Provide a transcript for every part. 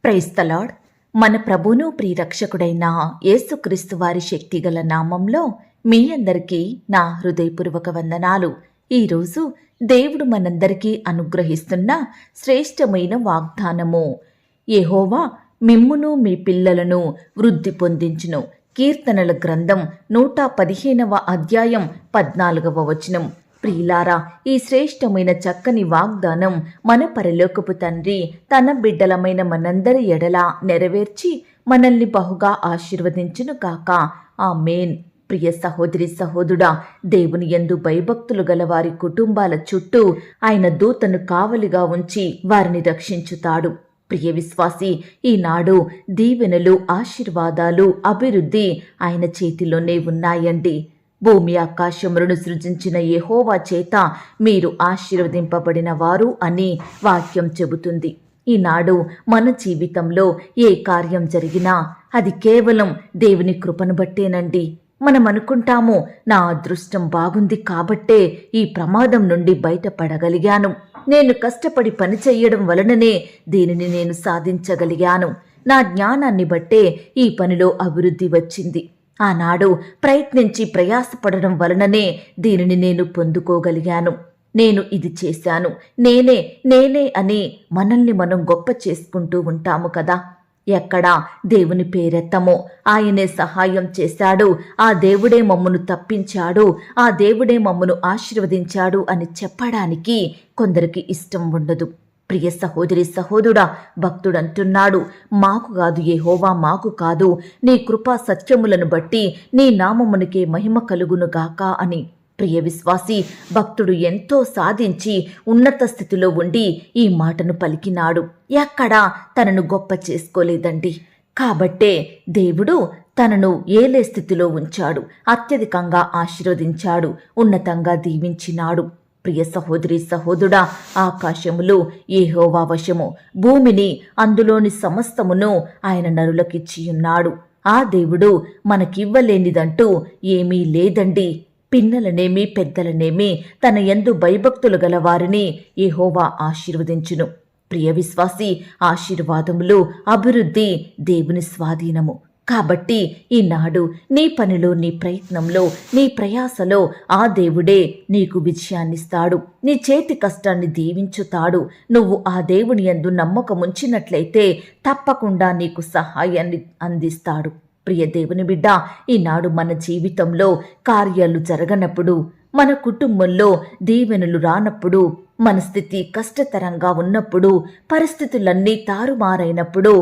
Praise the lord. మన ప్రభువును ప్రియరక్షకుడైన యేసుక్రీస్తు వారి శక్తిగల నామంలో మీ అందరికీ నా హృదయపూర్వక వందనాలు. ఈరోజు దేవుడు మనందరికీ అనుగ్రహిస్తున్న శ్రేష్టమైన వాగ్దానము, యెహోవా మిమ్మును మీ పిల్లలను వృద్ధి పొందించును. కీర్తనల గ్రంథం 115వ అధ్యాయం 14వ వచనం. ప్రియులారా, ఈ శ్రేష్టమైన చక్కని వాగ్దానం మన పరలోకపు తండ్రి తన బిడ్డలమైన మనందరి ఎడల నెరవేర్చి మనల్ని బహుగా ఆశీర్వదించును కాక. ఆమేన్. ప్రియ సహోదరి సహోదరుడా, దేవుని యందు భయభక్తులు గల వారి కుటుంబాల చుట్టూ ఆయన దూతను కావలిగా ఉంచి వారిని రక్షించుతాడు. ప్రియ విశ్వాసి, ఈనాడు దీవెనలు, ఆశీర్వాదాలు, అభివృద్ధి ఆయన చేతిలోనే ఉన్నాయండి. భూమి ఆకాశములను సృజించిన యెహోవా చేత మీరు ఆశీర్వదింపబడిన వారు అని వాక్యం చెబుతుంది. ఈనాడు మన జీవితంలో ఏ కార్యం జరిగినా అది కేవలం దేవుని కృపను బట్టేనండి. మనం అనుకుంటాము, నా అదృష్టం బాగుంది కాబట్టే ఈ ప్రమాదం నుండి బయటపడగలిగాను, నేను కష్టపడి పని చెయ్యడం వలననే దీనిని నేను సాధించగలిగాను, నా జ్ఞానాన్ని బట్టే ఈ పనిలో అభివృద్ధి వచ్చింది, ఆనాడు ప్రయత్నించి ప్రయాసపడడం వలననే దీనిని నేను పొందుకోగలిగాను, నేను ఇది చేశాను, నేనే అని మనల్ని మనం గొప్ప చేసుకుంటూ ఉంటాము కదా. ఎక్కడా దేవుని పేరెత్తమో, ఆయనే సహాయం చేశాడు, ఆ దేవుడే మమ్మను తప్పించాడు, ఆ దేవుడే మమ్మను ఆశీర్వదించాడు అని చెప్పడానికి కొందరికి ఇష్టం ఉండదు. ప్రియ సహోదరి సహోదరుడా, భక్తుడంటున్నాడు, మాకు కాదు యెహోవా, మాకు కాదు, నీ కృపా సత్యములను బట్టి నీ నామమునికే మహిమ కలుగునుగాక అని. ప్రియ విశ్వాసి, భక్తుడు ఎంతో సాధించి ఉన్నత స్థితిలో ఉండి ఈ మాటను పలికినాడు. ఎక్కడా తనను గొప్ప చేసుకోలేదండి. కాబట్టే దేవుడు తనను ఏలే స్థితిలో ఉంచాడు, అత్యధికంగా ఆశీర్వదించాడు, ఉన్నతంగా దీవించినాడు. ప్రియ సహోదరి సహోదరుడా, ఆకాశములు యెహోవా వశము, భూమిని అందులోని సమస్తమును ఆయన నరులకిచ్చి ఉన్నాడు. ఆ దేవుడు మనకివ్వలేనిదంటూ ఏమీ లేదండి. పిన్నలనేమి పెద్దలనేమి తన యందు భయభక్తులు గల వారిని యెహోవా ఆశీర్వదించును. ప్రియ విశ్వాసి, ఆశీర్వాదములు, అభివృద్ధి దేవుని స్వాధీనము. కాబట్టి ఈనాడు నీ పనిలో, నీ ప్రయత్నంలో, నీ ప్రయాసలో ఆ దేవుడే నీకు విజయాన్నిస్తాడు, నీ చేతి కష్టాన్ని దీవించుతాడు. నువ్వు ఆ దేవుని యందు నమ్మకముంచినట్లయితే తప్పకుండా నీకు సహాయాన్ని అందిస్తాడు. ప్రియ దేవుని బిడ్డ, ఈనాడు మన జీవితంలో కార్యాలు జరగనప్పుడు, మన కుటుంబంలో దీవెనలు రానప్పుడు, మన స్థితి కష్టతరంగా ఉన్నప్పుడు, పరిస్థితులన్నీ తారుమారైనప్పుడు,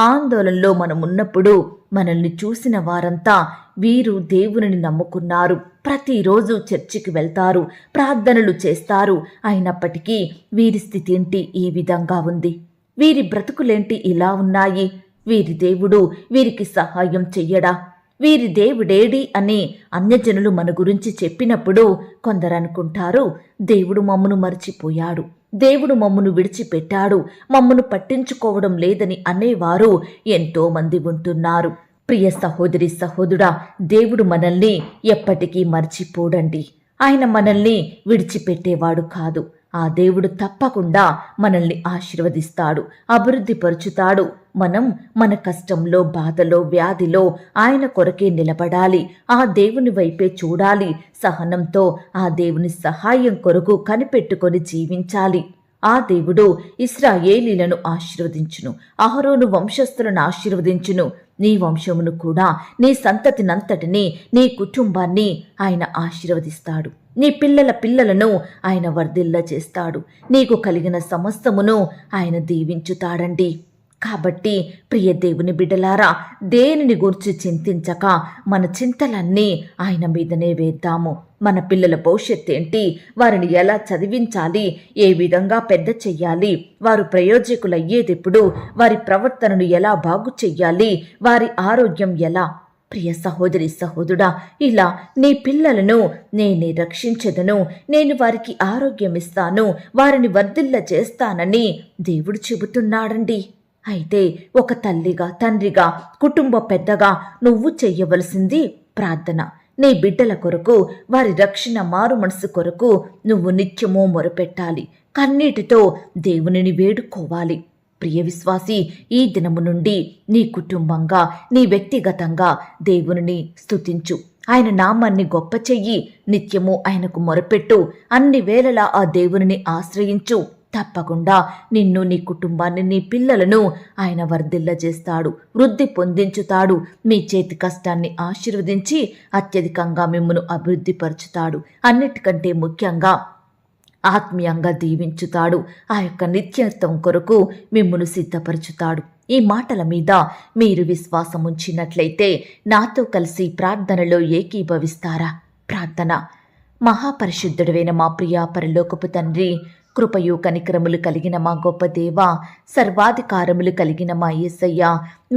ఆందోళనలో మనమున్నప్పుడు మనల్ని చూసిన వారంతా వీరు దేవునిని నమ్ముకున్నారు, ప్రతిరోజు చర్చికి వెళ్తారు, ప్రార్థనలు చేస్తారు, అయినప్పటికీ వీరి స్థితి ఏంటి ఈ విధంగా ఉంది, వీరి బ్రతుకులేంటి ఇలా ఉన్నాయి, వీరి దేవుడు వీరికి సహాయం చెయ్యడా, వీరి దేవుడేడి అని అన్యజనులు మన గురించి చెప్పినప్పుడు కొందరు అనుకుంటారు, దేవుడు మమ్మను మర్చిపోయాడు, దేవుడు మమ్మను విడిచిపెట్టాడు, మమ్మను పట్టించుకోవడం లేదని అనేవారు ఎంతో మంది ఉంటున్నారు. ప్రియ సహోదరి సహోదరుడా, దేవుడు మనల్ని ఎప్పటికీ మర్చిపోడండి. ఆయన మనల్ని విడిచిపెట్టేవాడు కాదు. ఆ దేవుడు తప్పకుండా మనల్ని ఆశీర్వదిస్తాడు, అభివృద్ధి పరుచుతాడు. మనం మన కష్టంలో, బాధలో, వ్యాధిలో ఆయన కొరకే నిలబడాలి, ఆ దేవుని వైపే చూడాలి, సహనంతో ఆ దేవుని సహాయం కొరకు కనిపెట్టుకొని జీవించాలి. ఆ దేవుడు ఇశ్రాయేలీలను ఆశీర్వదించును, అహరోను వంశస్థులను ఆశీర్వదించును, నీ వంశమును కూడా, నీ సంతతినంతటిని, నీ కుటుంబాన్ని ఆయన ఆశీర్వదిస్తాడు. నీ పిల్లల పిల్లలను ఆయన వర్ధిల్ల చేస్తాడు. నీకు కలిగిన సమస్తమును ఆయన దీవించుతాడండి. కాబట్టి ప్రియ దేవుని బిడ్డలారా, దేనిని గూర్చి చింతించక మన చింతలన్నీ ఆయన మీదనే వేద్దాము. మన పిల్లల భవిష్యత్తు ఏంటి, వారిని ఎలా చదివించాలి, ఏ విధంగా పెద్ద చెయ్యాలి, వారు ప్రయోజకులయ్యేటప్పుడు వారి ప్రవర్తనను ఎలా బాగు చెయ్యాలి, వారి ఆరోగ్యం ఎలా. ప్రియ సహోదరి సహోదరుడా, ఇలా నీ పిల్లలను నేనే రక్షించెదను, నేను వారికి ఆరోగ్యం ఇస్తాను, వారిని వర్ధిల్ల చేస్తానని దేవుడు చెబుతున్నాడండి. అయితే ఒక తల్లిగా, తండ్రిగా, కుటుంబ పెద్దగా నువ్వు చెయ్యవలసింది ప్రార్థన. నీ బిడ్డల కొరకు, వారి రక్షణ, మారు మనసు కొరకు నువ్వు నిత్యమూ మొరపెట్టాలి, కన్నీటితో దేవునిని వేడుకోవాలి. ప్రియ విశ్వాసి, ఈ దినము నుండి నీ కుటుంబంగా, నీ వ్యక్తిగతంగా దేవునిని స్తుతించు. ఆయన నామాన్ని గొప్ప చెయ్యి. నిత్యము ఆయనకు మొరపెట్టు. అన్ని వేళలా ఆ దేవునిని ఆశ్రయించు. తప్పకుండా నిన్ను, నీ కుటుంబాన్ని, నీ పిల్లలను ఆయన వర్ధిల్లజేస్తాడు, వృద్ధి పొందించుతాడు. మీ చేతి కష్టాన్ని ఆశీర్వదించి అత్యధికంగా మిమ్మును అభివృద్ధిపరుచుతాడు. అన్నిటికంటే ముఖ్యంగా ఆత్మీయంగా దీవించుతాడు. ఆ యొక్క నిత్యత్వం కొరకు మిమ్మును సిద్ధపరచుతాడు. ఈ మాటల మీద మీరు విశ్వాసం ఉంచినట్లయితే నాతో కలిసి ప్రార్థనలో ఏకీభవిస్తారా? ప్రార్థన. మహాపరిశుద్ధుడైన మా ప్రియ పరలోకపు తండ్రి, కృపయు కనికరములు కలిగిన మా గొప్ప దేవా, సర్వాధికారములు కలిగిన మా యేసయ్య,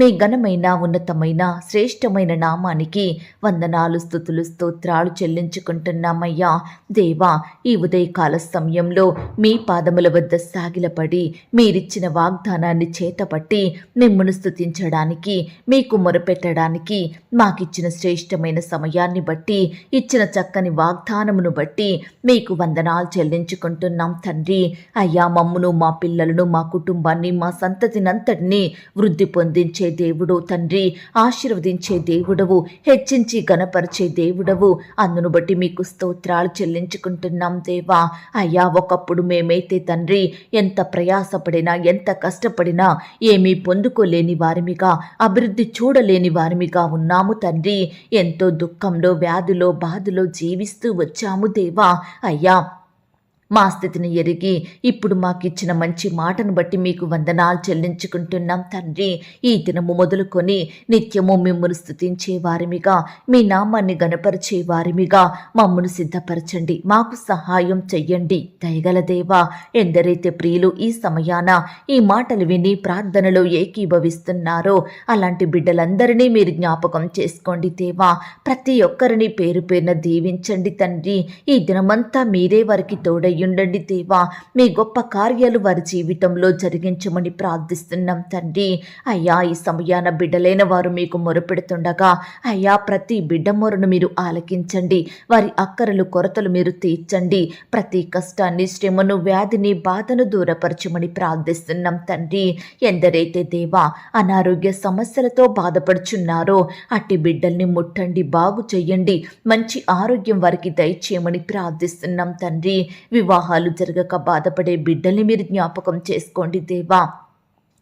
మీ ఘనమైన ఉన్నతమైన శ్రేష్టమైన నామానికి వందనాలు, స్తుతులు, స్తోత్రాలు చెల్లించుకుంటున్నామయ్యా. దేవా, ఈ ఉదయకాల సమయంలో మీ పాదముల వద్ద సాగిలపడి మీరిచ్చిన వాగ్దానాన్ని చేతపట్టి మిమ్మును స్తుతించడానికి, మీకు మొరపెట్టడానికి మాకిచ్చిన శ్రేష్టమైన సమయాన్ని బట్టి, ఇచ్చిన చక్కని వాగ్దానమును బట్టి మీకు వందనాలు చెల్లించుకుంటున్నాం తండ్రి. అయ్యా, మమ్మును, మా పిల్లలను, మా కుటుంబాన్ని, మా సంతతినంతటినీ వృద్ధి పొందించే దేవుడు తండ్రి, ఆశీర్వదించే దేవుడవు, హెచ్చించి గణపరిచే దేవుడవు. అందును బట్టి మీకు స్తోత్రాలు చెల్లించుకుంటున్నాం దేవా. అయ్యా, ఒకప్పుడు మేమైతే తండ్రి ఎంత ప్రయాసపడినా, ఎంత కష్టపడినా ఏమీ పొందుకోలేని వారిమిగా, అభివృద్ధి చూడలేని వారిమిగా ఉన్నాము తండ్రి. ఎంతో దుఃఖంలో, వ్యాధిలో, బాధలో జీవిస్తూ వచ్చాము దేవా. అయ్యా, మా స్థితిని ఎరిగి ఇప్పుడు మాకిచ్చిన మంచి మాటను బట్టి మీకు వందనాలు చెల్లించుకుంటున్నాం తండ్రి. ఈ దినము మొదలుకొని నిత్యము మిమ్మును స్తుతించే వారిమిగా, మీ నామాన్ని గణపరిచే వారిమిగా మమ్మను సిద్ధపరచండి. మాకు సహాయం చెయ్యండి దయగల దేవా. ఎందరైతే ప్రియులు ఈ సమయాన ఈ మాటలు విని ప్రార్థనలో ఏకీభవిస్తున్నారో అలాంటి బిడ్డలందరినీ మీరు జ్ఞాపకం చేసుకోండి దేవా. ప్రతి ఒక్కరిని పేరు పేరున దీవించండి తండ్రి. ఈ దినమంతా మీరే వారికి తోడై ఉండండి దేవా. మీ గొప్ప కార్యాలు వారి జీవితంలో జరిగించమని ప్రార్థిస్తున్నాం తండ్రి. అయ్యా, ఈ సమయాన బిడ్డలైన వారు మీకు మొరపెడుతుండగా అయ్యా, ప్రతి బిడ్డ మొరను మీరు ఆలకించండి. వారి అక్కరలు, కొరతలు మీరు తీర్చండి. ప్రతి కష్టాన్ని, శ్రమను, వ్యాధిని, బాధను దూరపరచమని ప్రార్థిస్తున్నాం తండ్రి. ఎందరైతే దేవా అనారోగ్య సమస్యలతో బాధపడుచున్నారో అట్టి బిడ్డల్ని ముట్టండి, బాగు చెయ్యండి. మంచి ఆరోగ్యం వారికి దయచేయమని ప్రార్థిస్తున్నాం తండ్రి. వివాహాలు జరగక బాధపడే బిడ్డల్ని మీరు జ్ఞాపకం చేసుకోండి దేవా.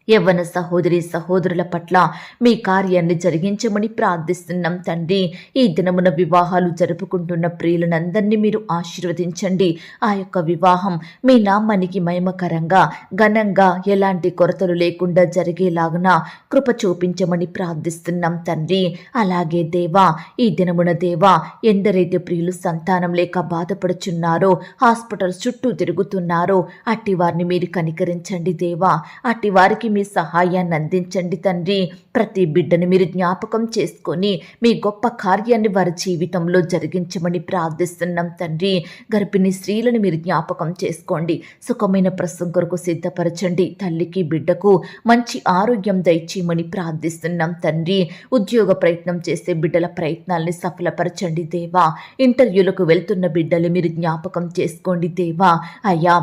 యవ్వన సహోదరి సహోదరుల పట్ల మీ కార్యాన్ని జరిగించమని ప్రార్థిస్తున్నాం తండ్రి. ఈ దినమున వివాహాలు జరుపుకుంటున్న ప్రియులనందరినీ మీరు ఆశీర్వదించండి. ఆ యొక్క వివాహం మీ నామానికి మహిమకరంగా, ఘనంగా, ఎలాంటి కొరతలు లేకుండా జరిగేలాగున కృప చూపించమని ప్రార్థిస్తున్నాం తండ్రి. అలాగే దేవా, ఈ దినమున దేవా, ఎందరైతే ప్రియులు సంతానం లేక బాధపడుచున్నారో, హాస్పిటల్స్ చుట్టూ తిరుగుతున్నారో అట్టి వారిని మీరు కనికరించండి దేవా. అట్టి వారికి మీ సహాయాన్ని అందించండి తండ్రి. ప్రతి బిడ్డని మీరు జ్ఞాపకం చేసుకొని మీ గొప్ప కార్యాన్ని వారి జీవితంలో జరిగించమని ప్రార్థిస్తున్నాం తండ్రి. గర్భిణీ స్త్రీలను మీరు జ్ఞాపకం చేసుకోండి. సుఖమైన ప్రసవం కొరకు సిద్ధపరచండి. తల్లికి, బిడ్డకు మంచి ఆరోగ్యం దయచేయమని ప్రార్థిస్తున్నాం తండ్రి. ఉద్యోగ ప్రయత్నం చేసే బిడ్డల ప్రయత్నాల్ని సఫలపరచండి దేవా. ఇంటర్వ్యూలకు వెళ్తున్న బిడ్డలు మీరు జ్ఞాపకం చేసుకోండి దేవా. అయ్యా,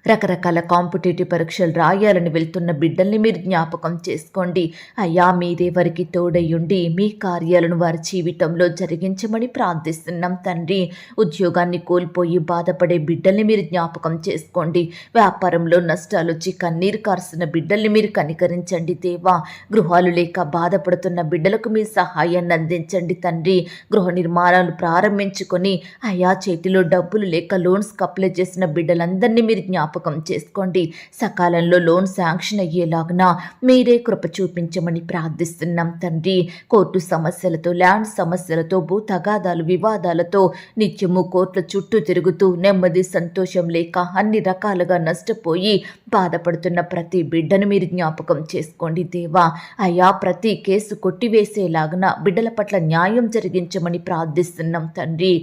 రకరకాల కాంపిటేటివ్ పరీక్షలు రాయాలని వెళ్తున్న బిడ్డల్ని మీరు జ్ఞాపకం చేసుకోండి. అయ్యా, మీరే వారికి తోడయ్యుండి మీ కార్యాలను వారి జీవితంలో జరిగించమని ప్రార్థిస్తున్నాం తండ్రి. ఉద్యోగాన్ని కోల్పోయి బాధపడే బిడ్డల్ని మీరు జ్ఞాపకం చేసుకోండి. వ్యాపారంలో నష్టాలు వచ్చి కన్నీరు కారుస్తున్న బిడ్డల్ని మీరు కనికరించండి దేవా. గృహాలు లేక బాధపడుతున్న బిడ్డలకు మీ సహాయాన్ని అందించండి తండ్రి. గృహ నిర్మాణాలు ప్రారంభించుకొని అయ్యా, చేతిలో డబ్బులు లేక లోన్స్కి అప్లై చేసిన బిడ్డలందరినీ మీరు జ్ఞాపకం చేసుకోండి. సకాలంలో లోన్ శాంక్షన్ అయ్యేలాగున మీరే కృప చూపించమని ప్రార్థిస్తున్నాం తండ్రి. కోర్టు సమస్యలతో, ల్యాండ్ సమస్యలతో, భూ తగాదాలు, వివాదాలతో నిత్యము కోర్టుల చుట్టూ తిరుగుతూ నెమ్మది, సంతోషం లేక అన్ని రకాలుగా నష్టపోయి బాధపడుతున్న ప్రతి బిడ్డను మీరు జ్ఞాపకం చేసుకోండి దేవా. అయ్యా, ప్రతి కేసు కొట్టివేసేలాగున బిడ్డల పట్ల న్యాయం జరిగించమని ప్రార్థిస్తున్నాం తండ్రి.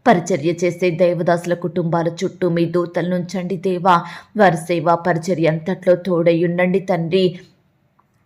పరిచర్య చేసే దైవదాసుల కుటుంబాల చుట్టూ మీ దూతలను ఉంచండి దేవా. వారి సేవా పరిచర్య అంతట్లో తోడై ఉండండి తండ్రి.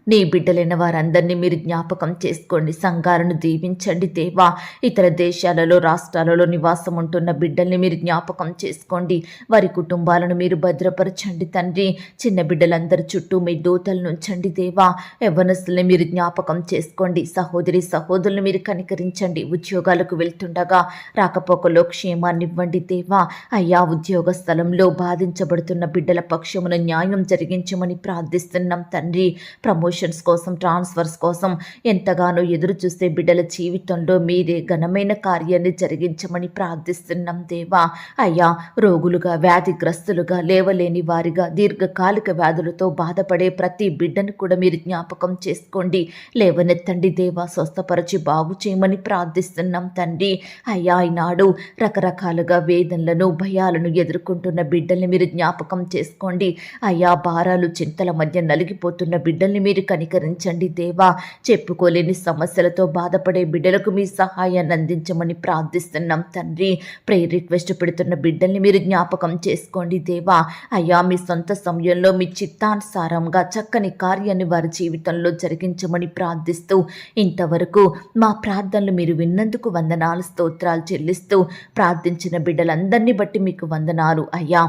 నీ బిడ్డలైన వారందరినీ మీరు జ్ఞాపకం చేసుకోండి. సంఘాలను దీవించండి దేవా. ఇతర దేశాలలో, రాష్ట్రాలలో నివాసం ఉంటున్న బిడ్డల్ని మీరు జ్ఞాపకం చేసుకోండి. వారి కుటుంబాలను మీరు భద్రపరచండి తండ్రి. చిన్న బిడ్డలందరి చుట్టూ మీ దూతలను ఉంచండి దేవా. యవ్వనస్తుల్ని మీరు జ్ఞాపకం చేసుకోండి. సహోదరి సహోదరులను మీరు కనికరించండి. ఉద్యోగాలకు వెళ్తుండగా రాకపోకలో క్షేమాన్ని ఇవ్వండి దేవా. అయ్యా, ఉద్యోగ స్థలంలో బాధించబడుతున్న బిడ్డల పక్షమున న్యాయం జరిగించమని ప్రార్థిస్తున్నాం తండ్రి. ప్రమోషన్స్ కోసం, ట్రాన్స్ఫర్స్ కోసం ఎంతగానో ఎదురు చూస్తే బిడ్డల జీవితంలో మీరే ఘనమైన కార్యాన్ని జరిగించమని ప్రార్థిస్తున్నాం దేవా. అయ్యా, రోగులుగా, వ్యాధిగ్రస్తులుగా, లేవలేని వారిగా, దీర్ఘకాలిక వ్యాధులతో బాధపడే ప్రతి బిడ్డను కూడా మీరు జ్ఞాపకం చేసుకోండి. లేవనెత్తండి దేవా. స్వస్థపరచి బాగు చేయమని ప్రార్థిస్తున్నాం తండ్రి. అయ్యా, ఈనాడు రకరకాలుగా వేదనలను, భయాలను ఎదుర్కొంటున్న బిడ్డల్ని మీరు జ్ఞాపకం చేసుకోండి. అయ్యా, భారాలు, చింతల మధ్య నలిగిపోతున్న బిడ్డల్ని మీరు కనికరించండి దేవా. చెప్పుకోలేని సమస్యలతో బాధపడే బిడ్డలకు మీ సహాయాన్ని అందించమని ప్రార్థిస్తున్నాం తండ్రి. ప్రేయర్ రిక్వెస్ట్ పెడుతున్న బిడ్డల్ని మీరు జ్ఞాపకం చేసుకోండి దేవా. అయ్యా, మీ సొంత సమయంలో మీ చిత్తానుసారంగా చక్కని కార్యాన్ని వారి జీవితంలో జరిగించమని ప్రార్థిస్తూ, ఇంతవరకు మా ప్రార్థనలు మీరు విన్నందుకు వందనాలు, స్తోత్రాలు చెల్లిస్తూ, ప్రార్థించిన బిడ్డలందరినీ బట్టి మీకు వందనాలు అయ్యా.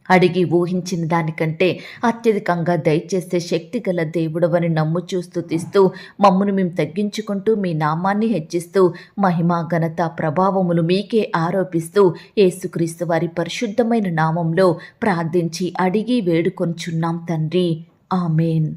అడిగి ఊహించిన దానికంటే అత్యధికంగా దయచేసే శక్తి గల దేవుడవని నమ్ముచూ స్తుతిస్తూ, మమ్మును మేము తగ్గించుకుంటూ మీ నామాన్ని హెచ్చిస్తూ, మహిమ, ఘనత, ప్రభావములు మీకే ఆరోపిస్తూ, యేసుక్రీస్తు వారి పరిశుద్ధమైన నామంలో ప్రార్థించి అడిగి వేడుకొంచున్నాం తండ్రి. ఆమేన్.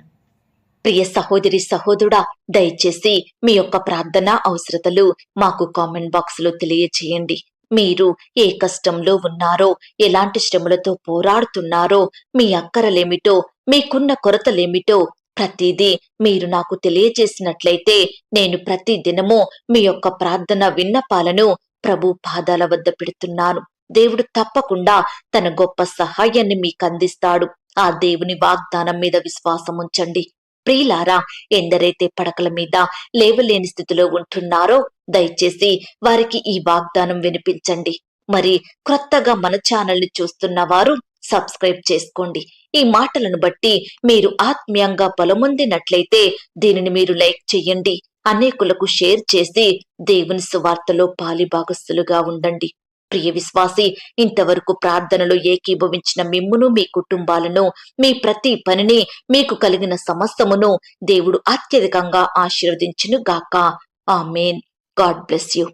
ప్రియ సహోదరి సహోదరుడా, దయచేసి మీ యొక్క ప్రార్థన అవసరతలు మాకు కామెంట్ బాక్స్లో తెలియచేయండి. మీరు ఏ కష్టంలో ఉన్నారో, ఎలాంటి శ్రమలతో పోరాడుతున్నారో, మీ అక్కరలేమిటో, మీకున్న కొరతలేమిటో ప్రతిదీ మీరు నాకు తెలియజేసినట్లయితే నేను ప్రతి దినము మీ యొక్క ప్రార్థన విన్నపాలను ప్రభు పాదాల వద్ద పెడుతున్నాను. దేవుడు తప్పకుండా తన గొప్ప సహాయాన్ని మీకు అందిస్తాడు. ఆ దేవుని వాగ్దానం మీద విశ్వాసం ఉంచండి. ప్రియులారా, ఎందరైతే పడకల మీద లేవలేని స్థితిలో ఉంటున్నారో దయచేసి వారికి ఈ వాగ్దానం వినిపించండి. మరి క్రొత్తగా మన ఛానల్ని చూస్తున్న వారు సబ్స్క్రైబ్ చేసుకోండి. ఈ మాటలను బట్టి మీరు ఆత్మీయంగా బలమొందినట్లయితే దీనిని మీరు లైక్ చేయండి. అనేకులకు షేర్ చేసి దేవుని సువార్తలో పాలిభాగస్తులుగా ఉండండి. ప్రియ విశ్వాసి, ఇంతవరకు ప్రార్థనలో ఏకీభవించిన మిమ్మును, మీ కుటుంబాలను, మీ ప్రతి పనిని, మీకు కలిగిన సమస్తమును దేవుడు అత్యధికంగా ఆశీర్వదించును గాక. ఆమేన్. God bless you.